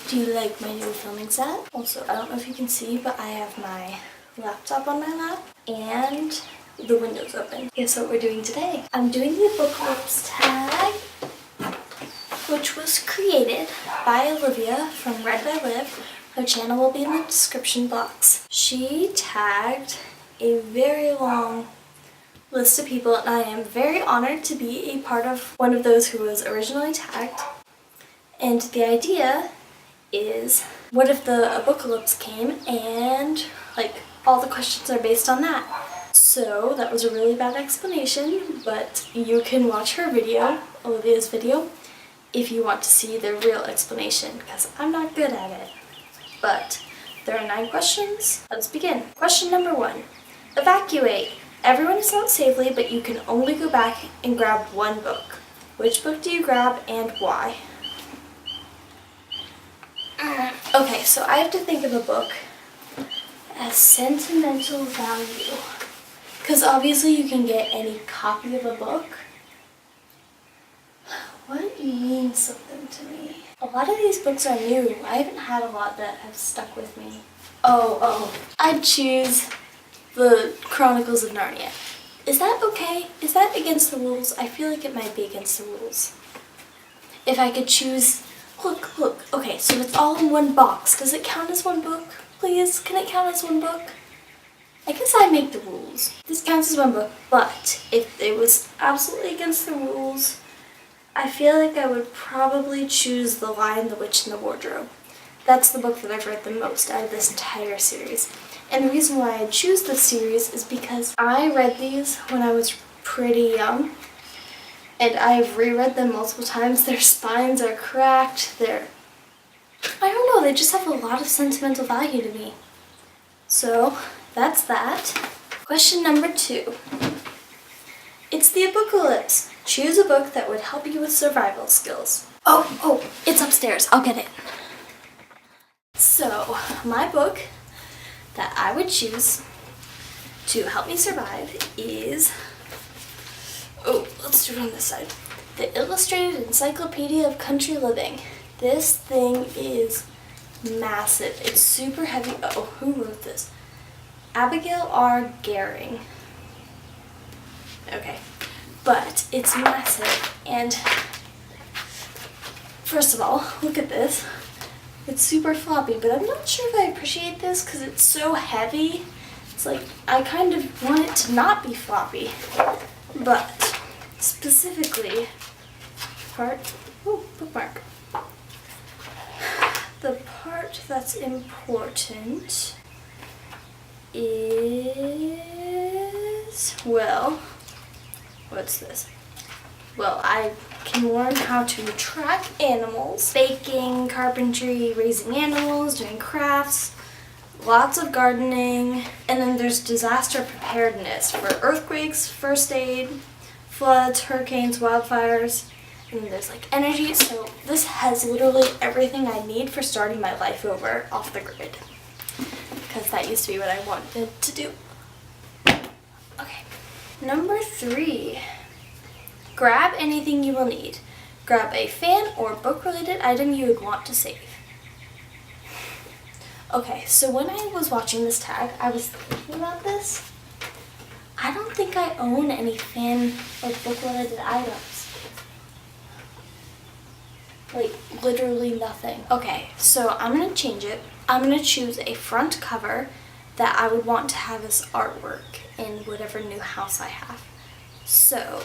Do you like my new filming setup? Also, I don't know if you can see, but I have my laptop on my lap and the window's open. Guess what we're doing today? I'm doing the Bookologist tag, which was created by Olivia from Red by Liv. Her channel will be in the description box. She tagged a very long list of people, and I am very honored to be a part of one of those who was originally tagged. And the idea is, what if the abookalypse came and all the questions are based on that? So that was a really bad explanation, but you can watch her video, Olivia's video, if you want to see the real explanation, because I'm not good at it. But there are 9 questions. Let's begin. Question number 1. Evacuate. Everyone is out safely, but you can only go back and grab one book. Which book do you grab and why? Okay, so I have to think of a book as sentimental value. Because obviously you can get any copy of a book. What means something to me? A lot of these books are new. I haven't had a lot that have stuck with me. I'd choose the Chronicles of Narnia. Is that okay? Is that against the rules? I feel like it might be against the rules. If I could choose... Look. Okay, so it's all in one box. Does it count as one book? Please, can it count as one book? I guess I make the rules. This counts as one book, but if it was absolutely against the rules, I feel like I would probably choose The Lion, the Witch, and the Wardrobe. That's the book that I've read the most out of this entire series. And the reason why I choose this series is because I read these when I was pretty young, and I've reread them multiple times. Their spines are cracked, I don't know, they just have a lot of sentimental value to me. So, that's that. Question number 2. It's the Abookalypse. Choose a book that would help you with survival skills. Oh, it's upstairs. I'll get it. So, my book that I would choose to help me survive is... let's do it on this side. The Illustrated Encyclopedia of Country Living. This thing is massive. It's super heavy. Who wrote this? Abigail R. Garing. Okay. But it's massive, and first of all, look at this. It's super floppy, but I'm not sure if I appreciate this because it's so heavy. It's like, I kind of want it to not be floppy. But specifically, bookmark. The part that's important is, what's this? Well, I can learn how to track animals, baking, carpentry, raising animals, doing crafts, lots of gardening, and then there's disaster preparedness for earthquakes, first aid, floods, hurricanes, wildfires, and then there's energy. So this has literally everything I need for starting my life over off the grid, because that used to be what I wanted to do. Okay. Number 3, grab anything you will need. Grab a fan or book-related item you would want to save. Okay, so when I was watching this tag, I was thinking about this. I don't think I own any fan or book-related items. Literally nothing. Okay, so I'm going to change it. I'm going to choose a front cover that I would want to have as artwork in whatever new house I have. So,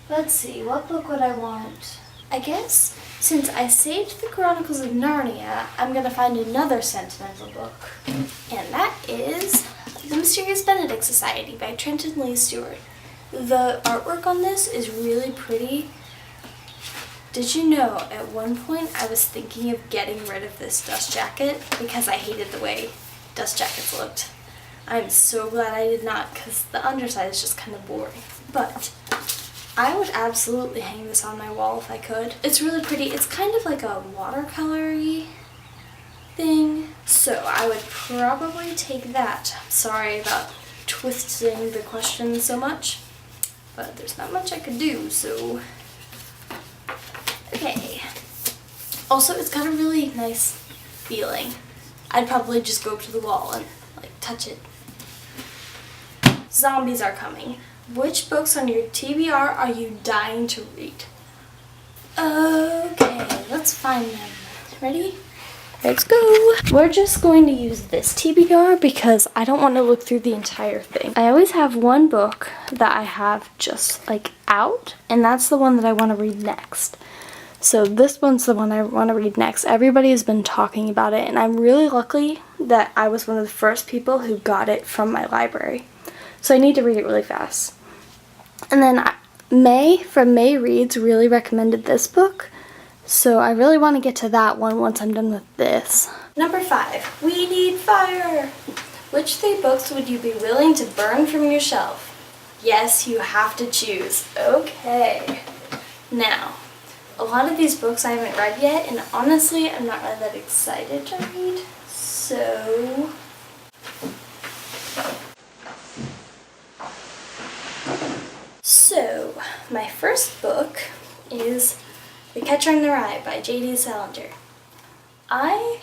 let's see, what book would I want? I guess since I saved the Chronicles of Narnia, I'm going to find another sentimental book. And that is The Mysterious Benedict Society by Trenton Lee Stewart. The artwork on this is really pretty. Did you know at one point I was thinking of getting rid of this dust jacket because I hated the way dust jackets looked. I'm so glad I did not, because the underside is just kind of boring. But I would absolutely hang this on my wall if I could. It's really pretty. It's kind of like a watercolor-y thing. So I would probably take that. Sorry about twisting the question so much, but there's not much I could do, so... Okay. Also, it's got a really nice feeling. I'd probably just go up to the wall and like touch it. Zombies are coming. Which books on your TBR are you dying to read? Okay, let's find them. Ready? Let's go. We're just going to use this TBR because I don't want to look through the entire thing. I always have one book that I have just like out, and that's the one that I want to read next. So this one's the one I want to read next. Everybody has been talking about it, and I'm really lucky that I was one of the first people who got it from my library. So I need to read it really fast. And then May from May Reads really recommended this book. So I really want to get to that one once I'm done with this. Number 5, We Need Fire. Which 3 books would you be willing to burn from your shelf? Yes, you have to choose. Okay. Now, a lot of these books I haven't read yet, and honestly, I'm not really that excited to read. So, my first book is The Catcher in the Rye by J.D. Salinger. I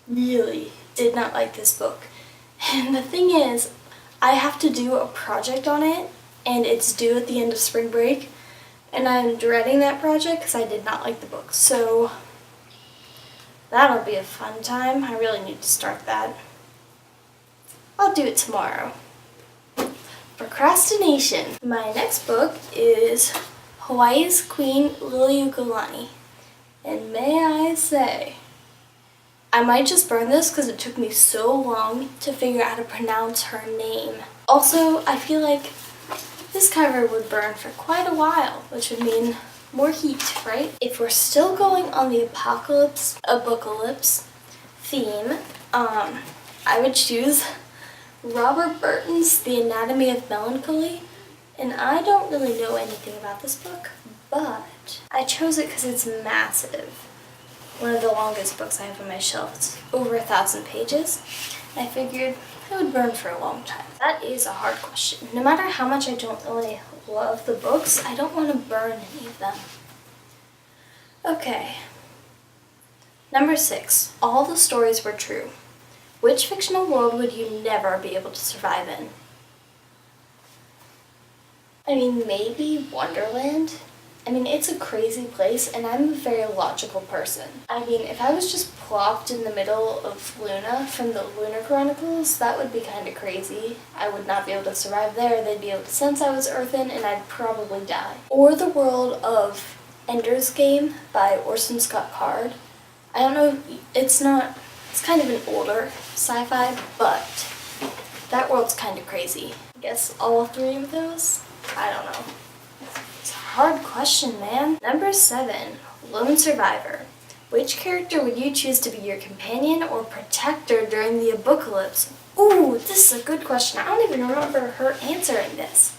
really did not like this book. And the thing is, I have to do a project on it, and it's due at the end of spring break. And I'm dreading that project because I did not like the book. So that'll be a fun time. I really need to start that. I'll do it tomorrow. Procrastination. My next book is Hawaii's Queen Liliuokalani. And may I say, I might just burn this because it took me so long to figure out how to pronounce her name. Also, I feel like this cover would burn for quite a while, which would mean more heat, right? If we're still going on the abookalypse theme, I would choose Robert Burton's The Anatomy of Melancholy. And I don't really know anything about this book, but I chose it because it's massive. One of the longest books I have on my shelf. It's over 1,000 pages. I figured it would burn for a long time. That is a hard question. No matter how much I don't really love the books, I don't want to burn any of them. Okay. Number 6. All the stories were true. Which fictional world would you never be able to survive in? I mean, maybe Wonderland? I mean, it's a crazy place, and I'm a very logical person. I mean, if I was just plopped in the middle of Luna from the Lunar Chronicles, that would be kind of crazy. I would not be able to survive there. They'd be able to sense I was Earthen, and I'd probably die. Or the world of Ender's Game by Orson Scott Card. I don't know, it's kind of an older sci-fi, but that world's kind of crazy. I guess all 3 of those? I don't know. It's a hard question, man. Number 7, Lone Survivor. Which character would you choose to be your companion or protector during the apocalypse? Ooh, this is a good question. I don't even remember her answering this.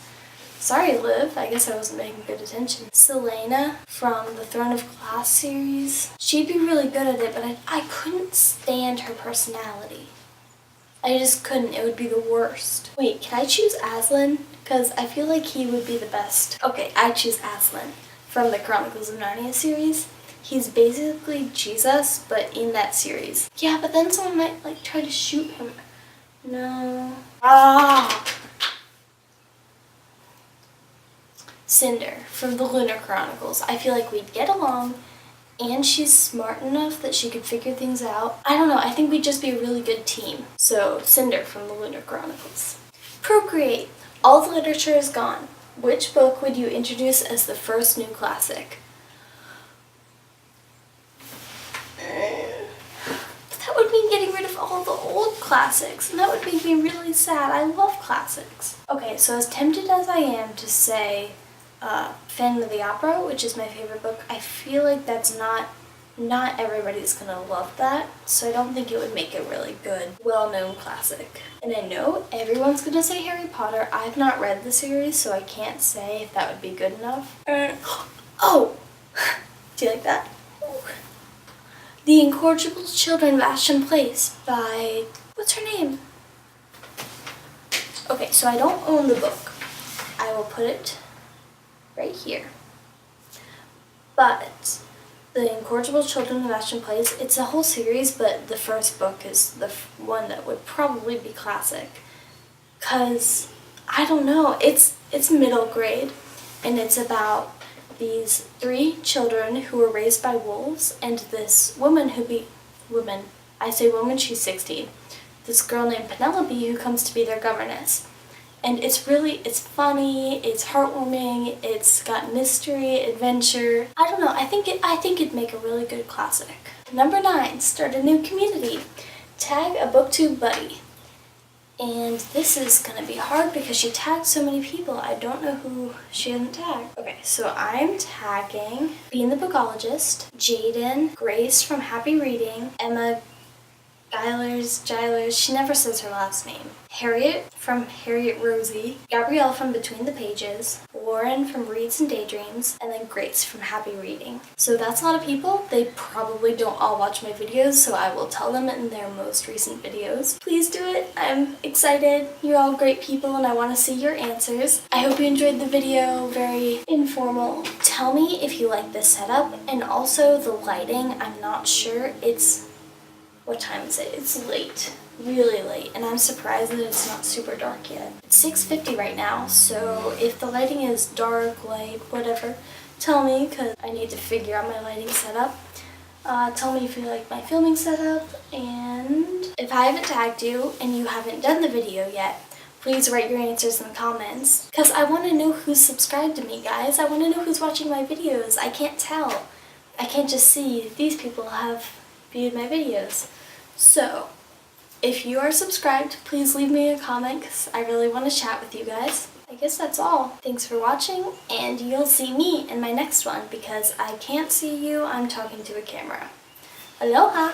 Sorry, Liv. I guess I wasn't paying good attention. Selena from the Throne of Glass series. She'd be really good at it, but I couldn't stand her personality. I just couldn't. It would be the worst. Wait, can I choose Aslan? Because I feel like he would be the best. Okay, I choose Aslan from the Chronicles of Narnia series. He's basically Jesus, but in that series. Yeah, but then someone might like try to shoot him. No. Cinder from the Lunar Chronicles. I feel like we'd get along, and she's smart enough that she could figure things out. I don't know, I think we'd just be a really good team. So, Cinder from the Lunar Chronicles. Procreate. All the literature is gone. Which book would you introduce as the first new classic? That would mean getting rid of all the old classics, and that would make me really sad. I love classics. Okay, so as tempted as I am to say Phantom of the Opera, which is my favorite book, I feel like that's not everybody's gonna love that, so I don't think it would make a really good, well-known classic. And I know everyone's gonna say Harry Potter. I've not read the series, so I can't say if that would be good enough. Oh! Do you like that? Ooh. The Incorrigible Children of Ashton Place by, what's her name? Okay, so I don't own the book. I will put it right here. But The Incorrigible Children of Ashton Place. It's a whole series, but the first book is the one that would probably be classic. Cause, I don't know, it's middle grade, and it's about these 3 children who were raised by wolves, and this woman I say woman, she's 16, this girl named Penelope who comes to be their governess. And it's funny, it's heartwarming, it's got mystery, adventure. I don't know, I think it'd make a really good classic. Number 9, start a new community. Tag a booktube buddy. And this is gonna be hard because she tagged so many people. I don't know who she hasn't tagged. Okay, so I'm tagging Being the Bookologist, Jaden, Grace from Happy Reading, Emma Gylers, she never says her last name, Harriet from Harriet Rosie, Gabrielle from Between the Pages, Lauren from Reads and Daydreams, and then Grace from Happy Reading. So that's a lot of people. They probably don't all watch my videos, so I will tell them in their most recent videos. Please do it. I'm excited. You're all great people and I want to see your answers. I hope you enjoyed the video. Very informal. Tell me if you like this setup, and also the lighting. I'm not sure. What time is it? It's late, really late, and I'm surprised that it's not super dark yet. It's 6:50 right now, so if the lighting is dark, light, whatever, tell me, because I need to figure out my lighting setup. Tell me if you like my filming setup, and if I haven't tagged you and you haven't done the video yet, please write your answers in the comments, because I want to know who's subscribed to me, guys. I want to know who's watching my videos. I can't tell. I can't just see these people have viewed my videos. So, if you are subscribed, please leave me a comment because I really want to chat with you guys. I guess that's all. Thanks for watching, and you'll see me in my next one because I can't see you, I'm talking to a camera. Aloha!